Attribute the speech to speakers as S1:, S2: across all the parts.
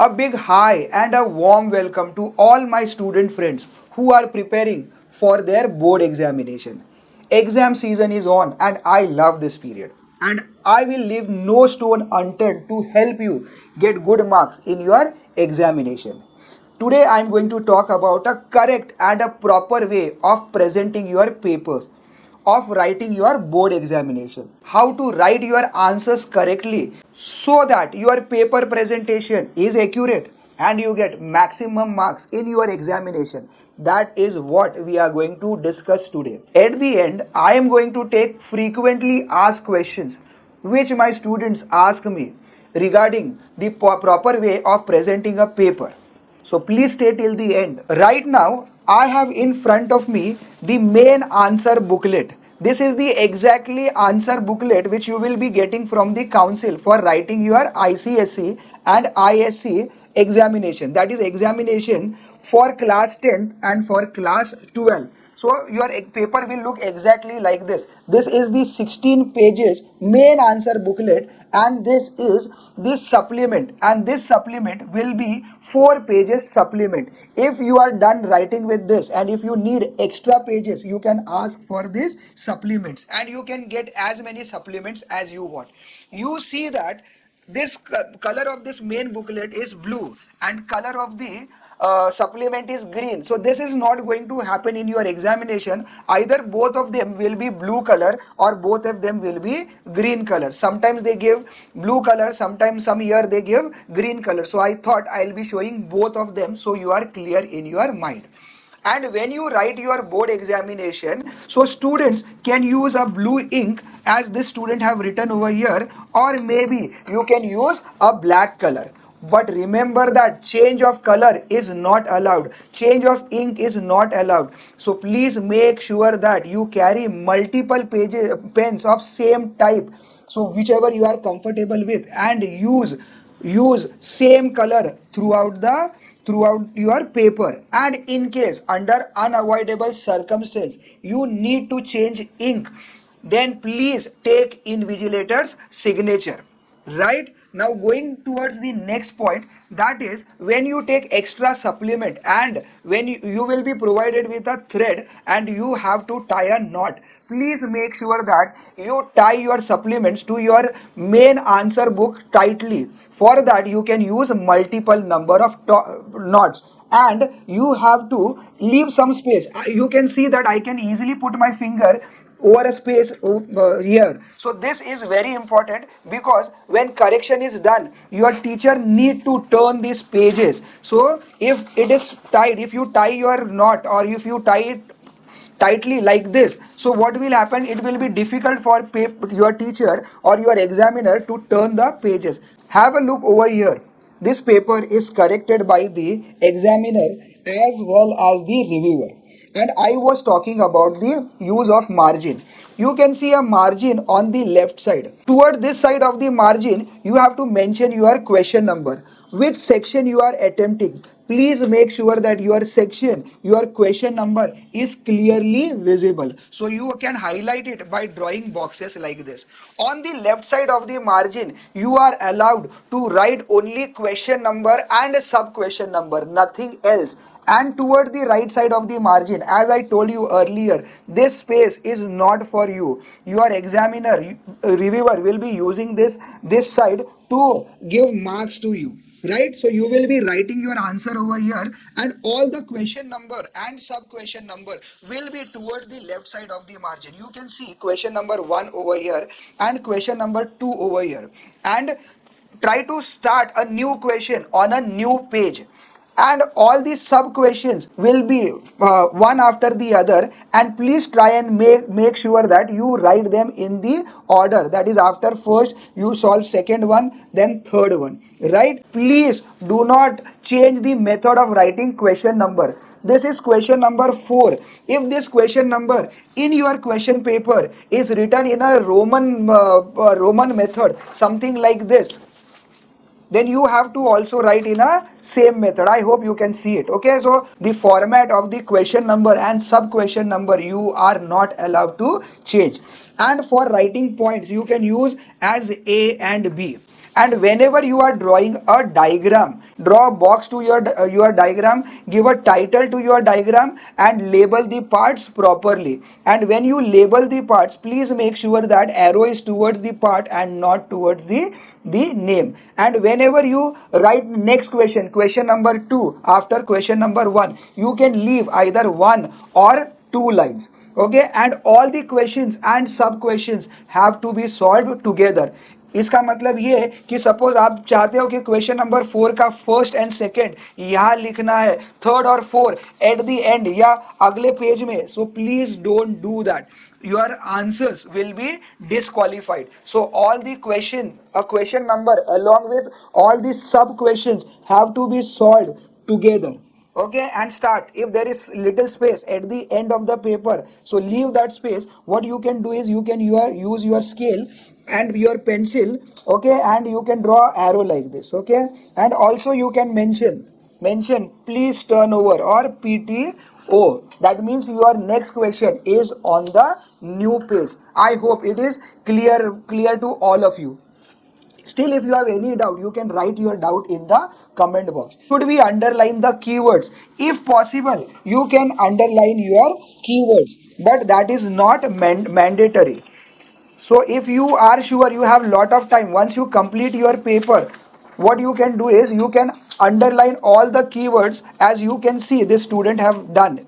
S1: A big hi and a warm welcome to all my student friends who are preparing for their board examination. Exam season is on and I love this period. And I will leave no stone unturned to help you get good marks in your examination. Today I am going to talk about a correct and a proper way of presenting your papers, of writing your board examination, how to write your answers correctly so that your paper presentation is accurate and you get maximum marks in your examination. That is what we are going to discuss today. At the end, I am going to take frequently asked questions which my students ask me regarding the proper way of presenting a paper. So please stay till the end. Right now, I have in front of me the main answer booklet. This is the exactly answer booklet which you will be getting from the council for writing your ICSE and ISC examination. That is examination for class 10th and for class 12. So your paper will look exactly like this. This is the 16 pages main answer booklet and this is this supplement, and this supplement will be 4 pages supplement. If you are done writing with this and if you need extra pages, you can ask for this supplements and you can get as many supplements as you want. You see that this color of this main booklet is blue and color of the supplement is green. So this is not going to happen in your examination. Either both of them will be blue color or both of them will be green color. Sometimes they give blue color, sometimes some year they give green color. So I thought I'll be showing both of them so you are clear in your mind. And when you write your board examination, so students can use a blue ink as this student have written over here, or maybe you can use a black color. But remember that change of color is not allowed, change of ink is not allowed. So please make sure that you carry multiple pages pens of same type, so whichever you are comfortable with, and use same color throughout your paper. And in case under unavoidable circumstance you need to change ink, then please take invigilator's signature. Right now, going towards the next point, that is when you take extra supplement and when you will be provided with a thread and you have to tie a knot, please make sure that you tie your supplements to your main answer book tightly. For that you can use multiple number of knots and you have to leave some space. You can see that I can easily put my finger over a space here. So this is very important because when correction is done, your teacher need to turn these pages. So if it is tied, if you tie your knot or if you tie it tightly like this, so what will happen, it will be difficult for your teacher or your examiner to turn the pages. Have a look over here. This paper is corrected by the examiner as well as the reviewer, and I was talking about the use of margin. You can see a margin on the left side. Toward this side of the margin, you have to mention your question number, which section you are attempting. Please make sure that your section, your question number is clearly visible. So you can highlight it by drawing boxes like this. On the left side of the margin, you are allowed to write only question number and sub question number, nothing else. And toward the right side of the margin, as I told you earlier, this space is not for you. Your examiner, reviewer will be using this side to give marks to you, right? So you will be writing your answer over here and all the question number and sub question number will be towards the left side of the margin. You can see question number 1 over here and question number 2 over here, and try to start a new question on a new page, and all these sub questions will be one after the other, and please try and make sure that you write them in the order, that is after first you solve second one, then third one, right? Please do not change the method of writing question number. This is question number 4. If this question number in your question paper is written in a Roman method, something like this, then you have to also write in a same method. I hope you can see it. Okay, so the format of the question number and sub question number you are not allowed to change. And for writing points you can use as A and B. And whenever you are drawing a diagram, draw a box to your diagram, give a title to your diagram, and label the parts properly. And when you label the parts, please make sure that arrow is towards the part and not towards the name. And whenever you write next question, question number 2, after question number 1, you can leave either 1 or 2 lines. Okay, and all the questions and sub questions have to be solved together. इसका मतलब ये है कि suppose आप चाहते हो कि question number 4 का फर्स्ट एंड सेकंड यहाँ लिखना है, थर्ड और फोर्थ एट द एंड या अगले पेज में, so please don't do that. Your answers will be disqualified. So all the question number along with all the sub questions have to be solved together. Okay, and start. If there is little space at the end of the paper, so leave that space. What you can do is you can use your scale and your pencil. Okay, and you can draw arrow like this. Okay, and also you can mention please turn over or PTO. That means your next question is on the new page. I hope it is clear to all of you. Still, if you have any doubt, you can write your doubt in the comment box. Should we underline the keywords? If possible, you can underline your keywords, but that is not mandatory. So if you are sure you have lot of time, once you complete your paper, what you can do is you can underline all the keywords, as you can see this student have done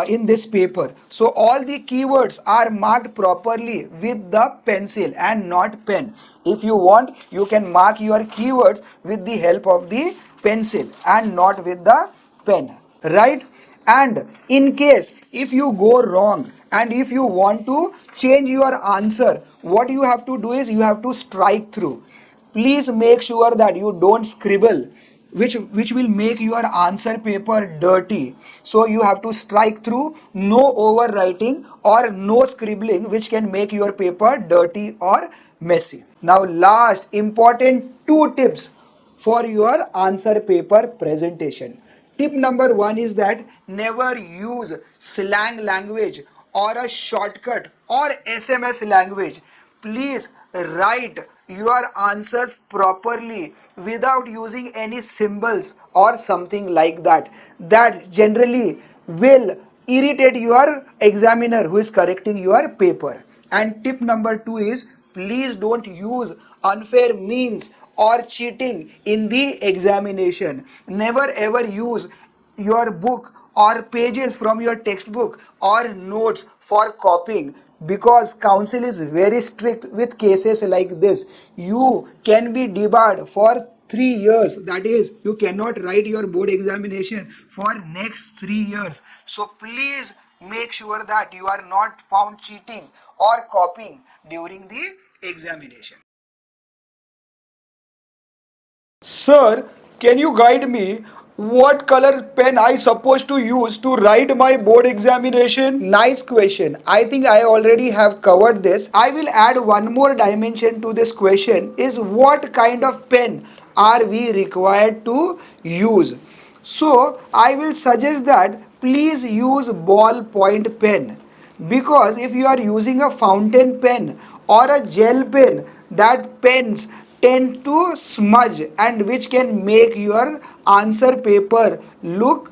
S1: in this paper. So all the keywords are marked properly with the pencil and not pen. If you want, you can mark your keywords with the help of the pencil and not with the pen, right? And in case if you go wrong and if you want to change your answer, what you have to do is you have to strike through. Please make sure that you don't scribble, which will make your answer paper dirty. So you have to strike through, no overwriting or no scribbling, which can make your paper dirty or messy. Now last important 2 tips for your answer paper presentation. Tip number 1 is that never use slang language or a shortcut or SMS language. Please write your answers properly without using any symbols or something like that. That generally will irritate your examiner who is correcting your paper. And tip number 2 is please don't use unfair means or cheating in the examination. Never ever use your book or pages from your textbook or notes for copying, because council is very strict with cases like this. You can be debarred for 3 years. That is, you cannot write your board examination for next 3 years. So please make sure that you are not found cheating or copying during the examination. Sir, can you guide me what color pen I supposed to use to write my board examination? Nice question. I think I already have covered this. I will add one more dimension to this question, is what kind of pen are we required to use? So I will suggest that please use ballpoint pen, because if you are using a fountain pen or a gel pen, that pens tend to smudge and which can make your answer paper look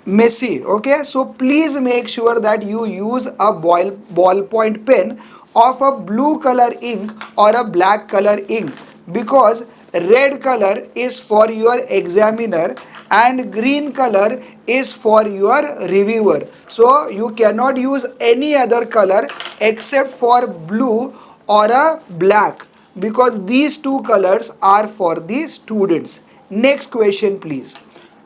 S1: messy. Okay, so please make sure that you use a ballpoint pen of a blue color ink or a black color ink, because red color is for your examiner and green color is for your reviewer. So you cannot use any other color except for blue or a black, because these 2 colors are for the students. Next question please.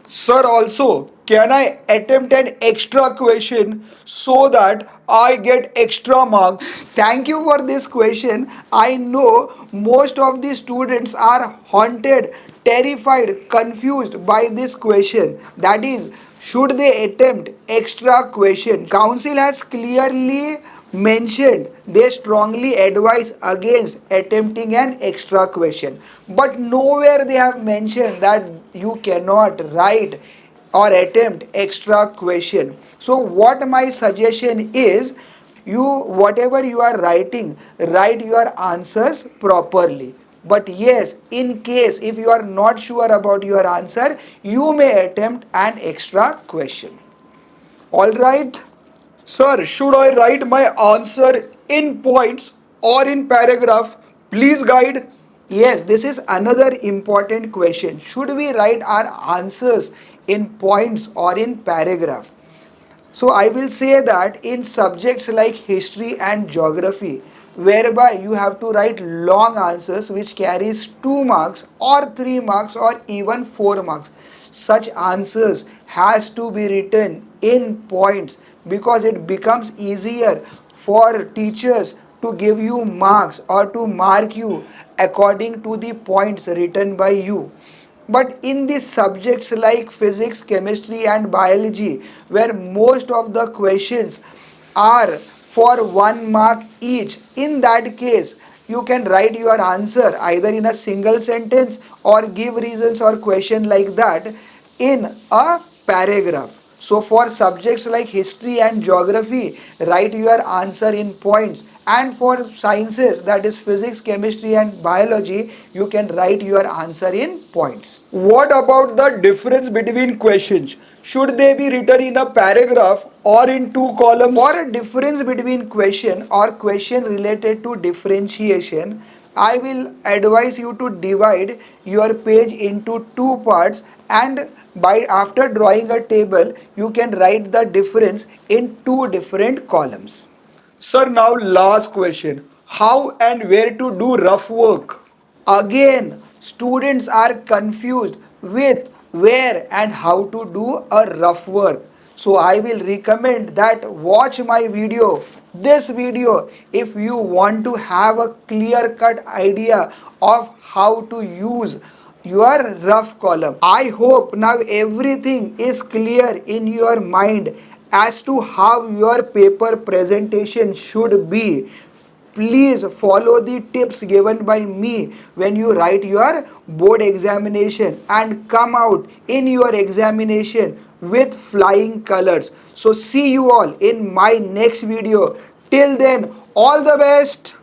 S1: Sir, also, can I attempt an extra question so that I get extra marks? Thank you for this question. I know most of the students are haunted, terrified, confused by this question. That is, should they attempt extra question? Council has clearly mentioned they strongly advise against attempting an extra question, but nowhere they have mentioned that you cannot write or attempt extra question. So what my suggestion is, you whatever you are writing, write your answers properly. But yes, in case if you are not sure about your answer, you may attempt an extra question. Alright? Sir, should I write my answer in points or in paragraph? Please guide. Yes, this is another important question. Should we write our answers in points or in paragraph? So I will say that in subjects like history and geography, whereby you have to write long answers which carries 2 marks or 3 marks or even 4 marks, such answers has to be written in points because it becomes easier for teachers to give you marks or to mark you according to the points written by you. But in the subjects like physics, chemistry, and biology, where most of the questions are for 1 mark each, in that case, you can write your answer either in a single sentence or give reasons or question like that in a paragraph. So for subjects like history and geography, write your answer in points. And for sciences, that is physics, chemistry and biology, you can write your answer in points. What about the difference between questions? Should they be written in a paragraph or in 2 columns? For a difference between question or question related to differentiation, I will advise you to divide your page into 2 parts, and by after drawing a table you can write the difference in 2 different columns. Sir, now last question. How and where to do rough work? Again, students are confused with where and how to do a rough work. So I will recommend that watch my video, this video, if you want to have a clear cut idea of how to use your rough column. I hope now everything is clear in your mind as to how your paper presentation should be. Please follow the tips given by me when you write your board examination and come out in your examination with flying colors. So see you all in my next video. Till then, all the best.